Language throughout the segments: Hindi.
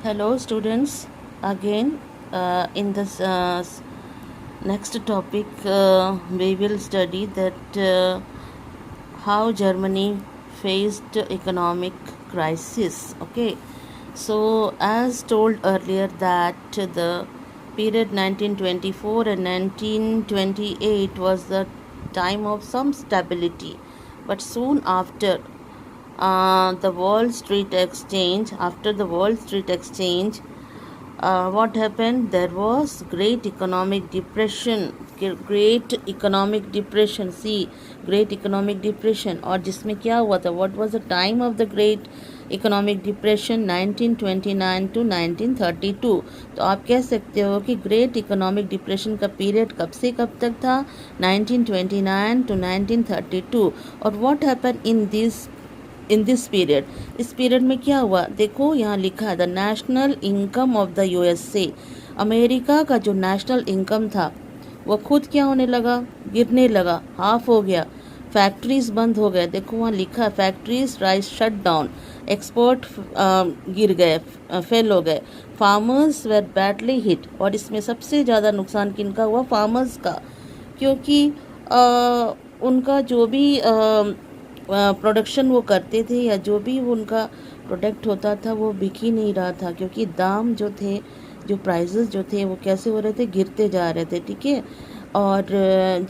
Hello, students. Again, in this next topic, we will study that how Germany faced economic crisis. Okay, so as told earlier that the period 1924 and 1928 was the time of some stability, but soon after the Wall Street Exchange, after the Wall Street Exchange, what happened? There was great economic depression. Great economic depression. See, great economic depression. और जिसमें क्या हुआ था? What was the time of the great economic depression? 1929 to 1932. तो आप कह सकते हो कि ग्रेट इकोनॉमिक डिप्रेशन का पीरियड कब से कब तक था? 1929 to 1932. और what happened in this period? इस पीरियड में क्या हुआ? देखो यहाँ लिखा है the national income of the USA. America का जो नेशनल इनकम था वो खुद क्या होने लगा? गिरने लगा, हाफ हो गया। फैक्ट्रीज बंद हो गए। देखो वहाँ लिखा है factories rise shut down, export गिर गए, फेल हो गए। Farmers were badly hit. और इसमें सबसे ज़्यादा नुकसान किनका हुआ? फार्मर्स का, क्योंकि उनका जो भी प्रोडक्शन वो करते थे या जो भी उनका प्रोडक्ट होता था वो बिक ही नहीं रहा था, क्योंकि दाम जो थे, जो प्राइसेस जो थे वो कैसे हो रहे थे? गिरते जा रहे थे। ठीक है। और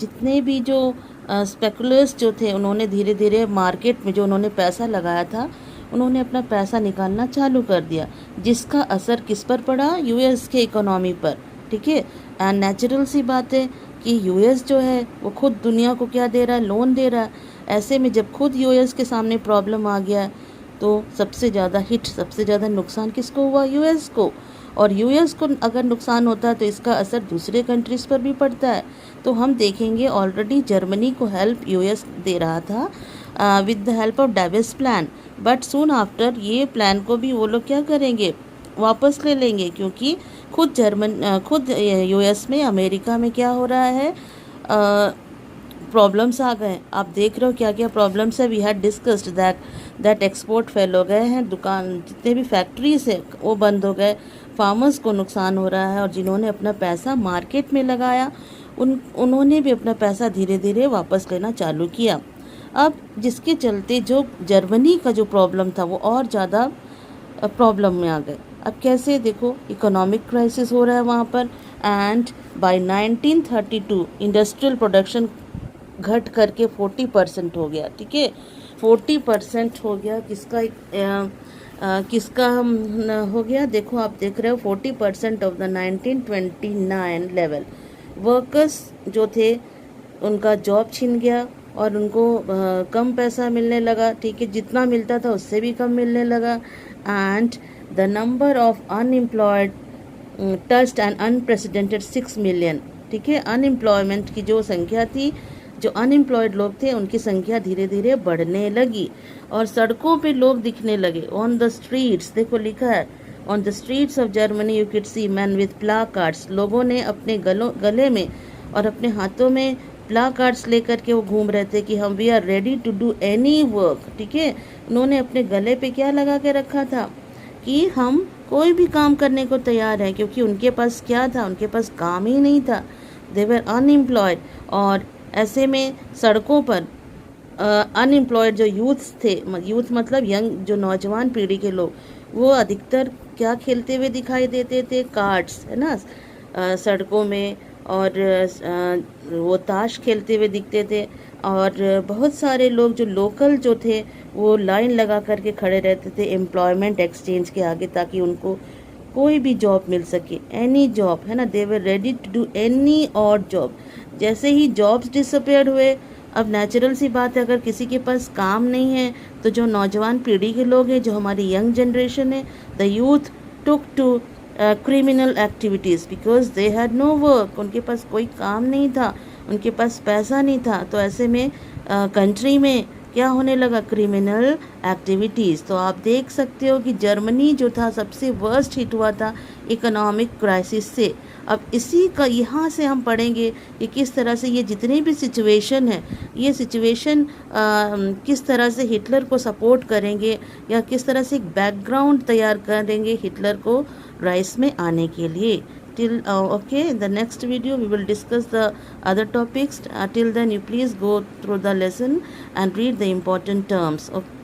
जितने भी जो स्पेकुलर्स जो थे उन्होंने धीरे धीरे मार्केट में जो उन्होंने पैसा लगाया था उन्होंने अपना पैसा निकालना चालू कर दिया, जिसका असर किस पर पड़ा? यूएस के इकोनॉमी पर। ठीक है। एंड नेचुरल सी बात है कि यूएस जो है वो खुद दुनिया को क्या दे रहा है? लोन दे रहा है। ऐसे में जब खुद यूएस के सामने प्रॉब्लम आ गया तो सबसे ज़्यादा हिट, सबसे ज़्यादा नुकसान किसको हुआ? यूएस को। और यूएस को अगर नुकसान होता है तो इसका असर दूसरे कंट्रीज़ पर भी पड़ता है। तो हम देखेंगे ऑलरेडी जर्मनी को हेल्प यूएस दे रहा था with the help of Davis plan, but soon after ये प्लान को भी वो लोग क्या करेंगे? वापस ले लेंगे, क्योंकि खुद यूएस में, अमेरिका में क्या हो रहा है? प्रॉब्लम्स आ गए। आप देख रहे हो क्या क्या प्रॉब्लम्स है। We had discussed that export fail हो गए हैं, दुकान जितने भी फैक्ट्रीज है वो बंद हो गए, फार्मर्स को नुकसान हो रहा है, और जिन्होंने अपना पैसा मार्केट में लगाया उन्होंने भी अपना पैसा धीरे धीरे वापस लेना चालू किया। अब जिसके चलते जो जर्मनी का जो प्रॉब्लम था वो और ज़्यादा प्रॉब्लम में आ गए। अब कैसे? देखो इकोनॉमिक क्राइसिस हो रहा है वहाँ पर। एंड बाय 1932 इंडस्ट्रियल प्रोडक्शन घट करके 40% हो गया। ठीक है। 40% हो गया। किसका हो गया? देखो आप देख रहे हो 40% ऑफ द 1929 लेवल वर्कर्स जो थे उनका जॉब छिन गया और उनको कम पैसा मिलने लगा। ठीक है। जितना मिलता था उससे भी कम मिलने लगा। And the number of unemployed touched an unprecedented 6 million. ठीक है। अनएम्प्लॉयमेंट की जो संख्या थी, जो अनएम्प्लॉयड लोग थे उनकी संख्या धीरे धीरे बढ़ने लगी और सड़कों पे लोग दिखने लगे। ऑन द स्ट्रीट्स, देखो लिखा है on the streets of Germany you can see man with placards. लोगों ने अपने गले में और अपने हाथों में प्लाकार्ड्स लेकर के वो घूम रहे थे कि हम we are ready to do any work. ठीक है। उन्होंने अपने गले पे क्या लगा के रखा था? कि हम कोई भी काम करने को तैयार हैं, क्योंकि उनके पास क्या था? उनके पास काम ही नहीं था। दे वर अनएम्प्लॉयड। और ऐसे में सड़कों पर अनएम्प्लॉयड जो यूथ थे, यूथ मतलब यंग, जो नौजवान पीढ़ी के लोग, वो अधिकतर क्या खेलते हुए दिखाई देते थे? कार्ड्स, है ना, सड़कों में। और वो ताश खेलते हुए दिखते थे। और बहुत सारे लोग जो लोकल जो थे वो लाइन लगा करके खड़े रहते थे एम्प्लॉयमेंट एक्सचेंज के आगे, ताकि उनको कोई भी जॉब मिल सके, एनी जॉब, है ना। They were ready to do any odd job. जैसे ही जॉब्स डिसअपेयर हुए, अब नेचुरल सी बात है, अगर किसी के पास काम नहीं है तो जो नौजवान पीढ़ी के लोग हैं, जो हमारी यंग जनरेशन है, the youth took to criminal activities because they had no work. उनके पास कोई काम नहीं था, उनके पास पैसा नहीं था। तो ऐसे में कंट्री में क्या होने लगा, क्रिमिनल एक्टिविटीज़। तो आप देख सकते हो कि जर्मनी जो था सबसे वर्स्ट हिट हुआ था इकोनॉमिक क्राइसिस से। अब इसी का यहाँ से हम पढ़ेंगे कि किस तरह से ये जितनी भी सिचुएशन है, ये सिचुएशन किस तरह से हिटलर को सपोर्ट करेंगे या किस तरह से एक बैकग्राउंड तैयार करेंगे हिटलर को राइस में आने के लिए। Till okay, in the next video we will discuss the other topics. Till then you please go through the lesson and read the important terms. Okay.